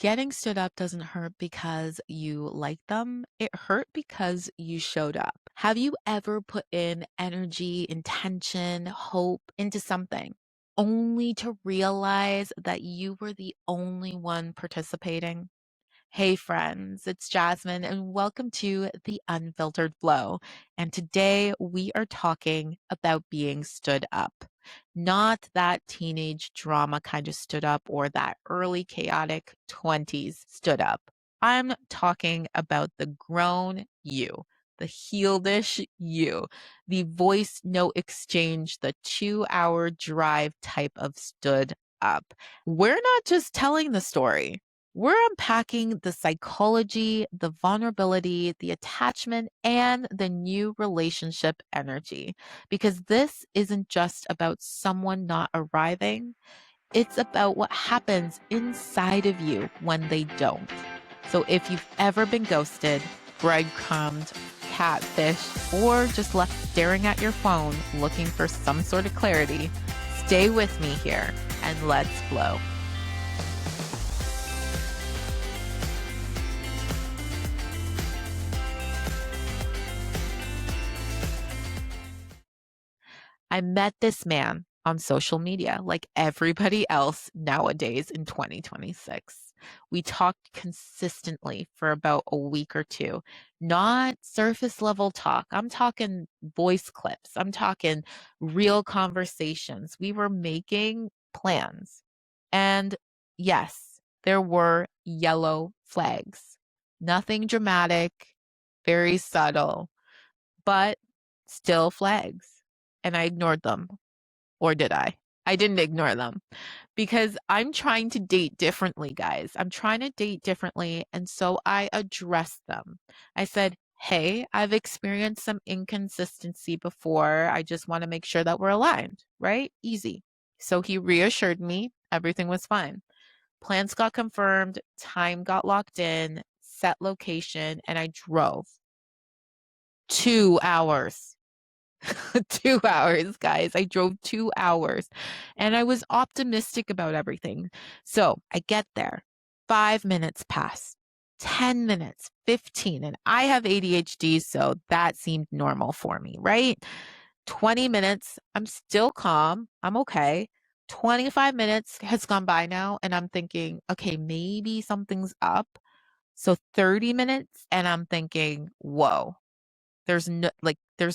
Getting stood up doesn't hurt because you like them. It hurt because you showed up. Have you ever put in energy, intention, hope into something only to realize that you were the only one participating? Hey, friends, it's Jasmine, and welcome to the Unfiltered Flow. And today we are talking about being stood up, not that teenage drama kind of stood up or that early chaotic 20s stood up. I'm talking about the grown you, the healedish you, the voice note exchange, the 2 hour drive type of stood up. We're not just telling the story. We're unpacking the psychology, the vulnerability, the attachment, and the new relationship energy. Because this isn't just about someone not arriving, it's about what happens inside of you when they don't. So if you've ever been ghosted, breadcrumbed, catfished, or just left staring at your phone looking for some sort of clarity, stay with me here and let's flow. I met this man on social media like everybody else nowadays in 2026. We talked consistently for about a week or two, not surface level talk. I'm talking voice clips, I'm talking real conversations. We were making plans. And yes, there were yellow flags. Nothing dramatic, very subtle, but still flags. And I ignored them. Or did I? I didn't ignore them because I'm trying to date differently, guys. I'm trying to date differently. And so I addressed them. I said, hey, I've experienced some inconsistency before. I just want to make sure that we're aligned, right? Easy. So he reassured me everything was fine. Plans got confirmed, time got locked in, set location, and I drove 2 hours. 2 hours, guys. I drove 2 hours and I was optimistic about everything. So I get there, 5 minutes pass, 10 minutes, 15, and I have ADHD, so that seemed normal for me, right? 20 minutes, I'm still calm, I'm okay. 25 minutes has gone by now, and I'm thinking, okay, maybe something's up. So 30 minutes, and I'm thinking, whoa, there's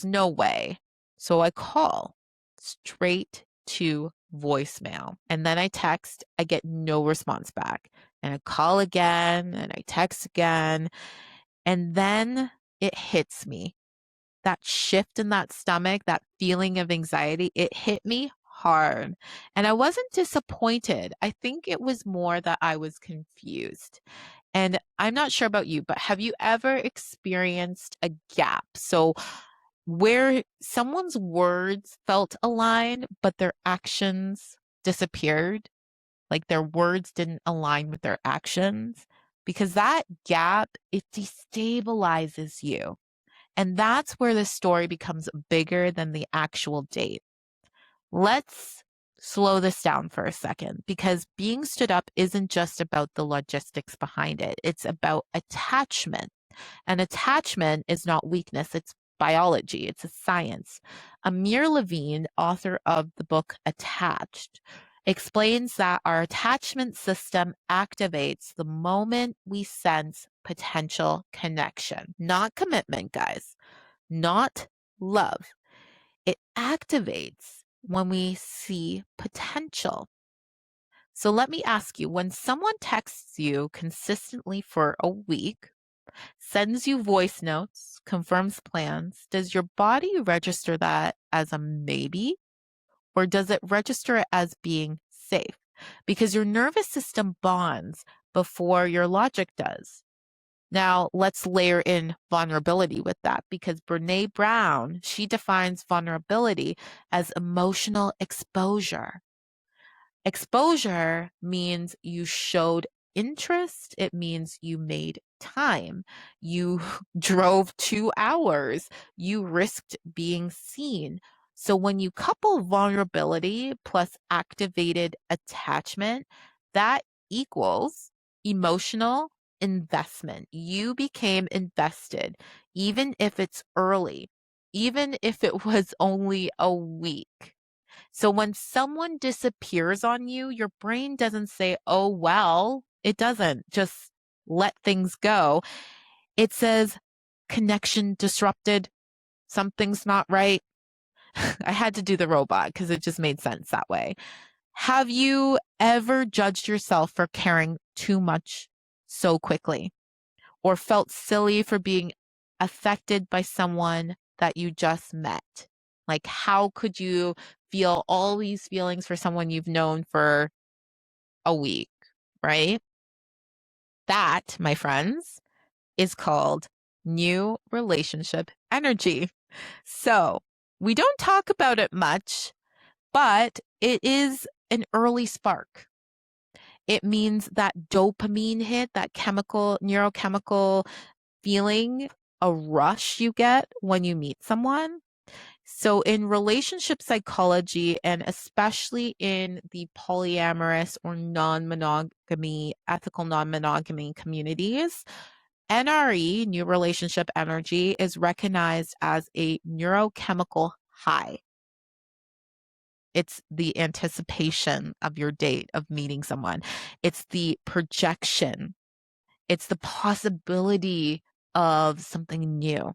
no way. So I call straight to voicemail. And then I text, I get no response back. And I call again and I text again. And then it hits me. That shift in that stomach, that feeling of anxiety, it hit me hard. And I wasn't disappointed. I think it was more that I was confused. And I'm not sure about you, but have you ever experienced a gap? So where someone's words felt aligned, but their actions disappeared, like their words didn't align with their actions, because that gap, it destabilizes you. And that's where the story becomes bigger than the actual date. Let's slow this down for a second because being stood up isn't just about the logistics behind it. It's about attachment. And attachment is not weakness, it's biology, it's a science. Amir Levine, author of the book Attached, explains that our attachment system activates the moment we sense potential connection, not commitment, guys, not love. It activates when we see potential. So let me ask you, when someone texts you consistently for a week, sends you voice notes, confirms plans, does your body register that as a maybe? Or does it register it as being safe? Because your nervous system bonds before your logic does. Now, let's layer in vulnerability with that because Brene Brown, she defines vulnerability as emotional exposure. Exposure means you showed interest. It means you made time. You drove 2 hours. You risked being seen. So when you couple vulnerability plus activated attachment, that equals emotional investment. You became invested, even if it's early, even if it was only a week. So when someone disappears on you, your brain doesn't say, oh, well, it doesn't just let things go. It says, connection disrupted, something's not right. I had to do the robot because it just made sense that way. Have you ever judged yourself for caring too much so quickly, or felt silly for being affected by someone that you just met? Like, how could you feel all these feelings for someone you've known for a week, right? That, my friends, is called new relationship energy. So we don't talk about it much, but it is an early spark. It means that dopamine hit, that chemical, neurochemical feeling, a rush you get when you meet someone. So in relationship psychology, and especially in the polyamorous or non-monogamy, ethical non-monogamy communities, NRE, new relationship energy, is recognized as a neurochemical high. It's the anticipation of your date, of meeting someone. It's the projection. It's the possibility of something new.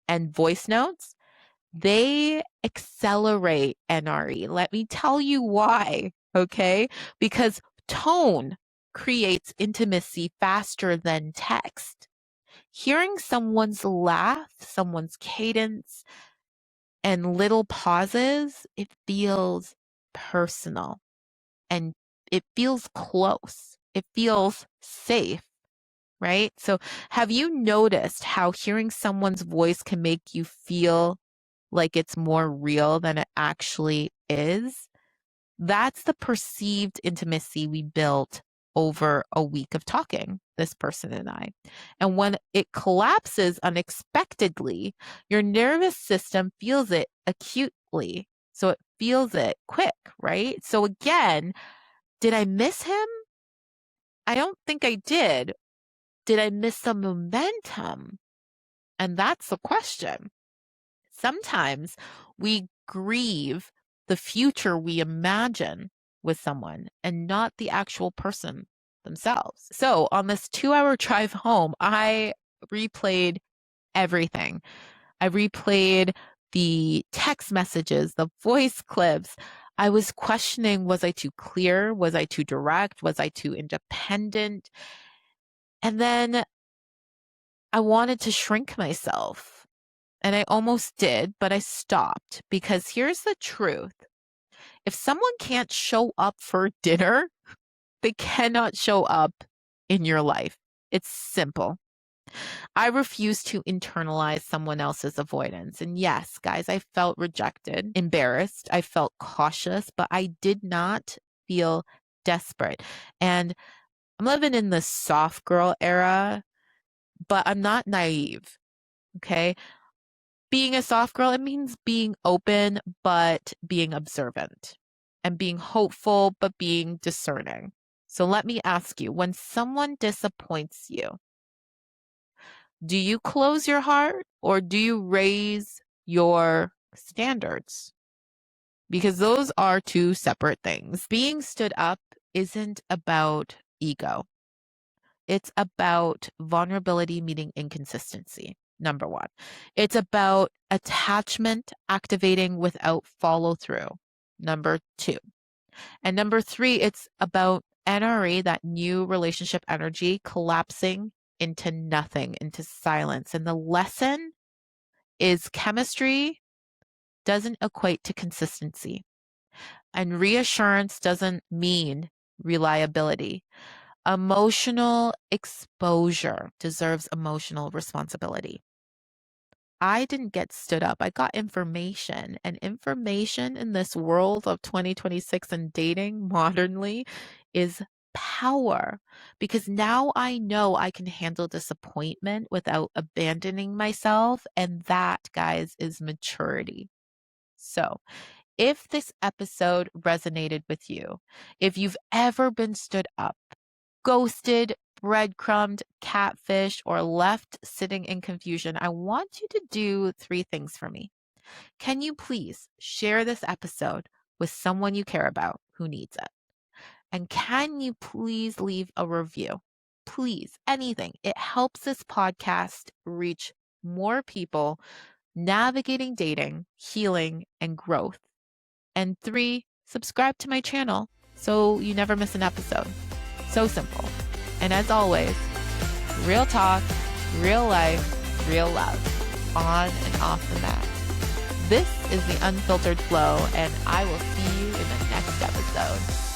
And voice notes, they accelerate NRE. Let me tell you why, okay? Because tone creates intimacy faster than text. Hearing someone's laugh, someone's cadence, and little pauses, it feels personal and it feels close. It feels safe, right? So, have you noticed how hearing someone's voice can make you feel like it's more real than it actually is? That's the perceived intimacy we built over a week of talking, this person and I. And when it collapses unexpectedly, your nervous system feels it acutely. So it feels it quick, right? So again, did I miss him? I don't think I did. Did I miss the momentum? And that's the question. Sometimes we grieve the future we imagine with someone and not the actual person themselves. So on this 2-hour drive home, I replayed everything. I replayed the text messages, the voice clips. I was questioning, was I too clear? Was I too direct? Was I too independent? And then I wanted to shrink myself. And I almost did, but I stopped because here's the truth. If someone can't show up for dinner, they cannot show up in your life. It's simple. I refuse to internalize someone else's avoidance. And yes, guys, I felt rejected, embarrassed. I felt cautious, but I did not feel desperate. And I'm living in the soft girl era, but I'm not naive. Okay. Being a soft girl, it means being open, but being observant, and being hopeful, but being discerning. So let me ask you, when someone disappoints you, do you close your heart or do you raise your standards? Because those are two separate things. Being stood up isn't about ego. It's about vulnerability meeting inconsistency. Number one, it's about attachment activating without follow through. Number two, and number three, it's about NRE, that new relationship energy, collapsing into nothing, into silence. And the lesson is chemistry doesn't equate to consistency, and reassurance doesn't mean reliability. Emotional exposure deserves emotional responsibility. I didn't get stood up. I got information, and information in this world of 2026 and dating modernly is power, because now I know I can handle disappointment without abandoning myself. And that, guys, is maturity. So, if this episode resonated with you, if you've ever been stood up, ghosted, breadcrumbed, catfish, or left sitting in confusion, I want you to do 3 things for me. Can you please share this episode with someone you care about who needs it? And can you please leave a review? Please, anything. It helps this podcast reach more people navigating dating, healing, and growth. And 3, subscribe to my channel so you never miss an episode. So simple. And as always, real talk, real life, real love, on and off the mat. This is the Unfiltered Flow, and I will see you in the next episode.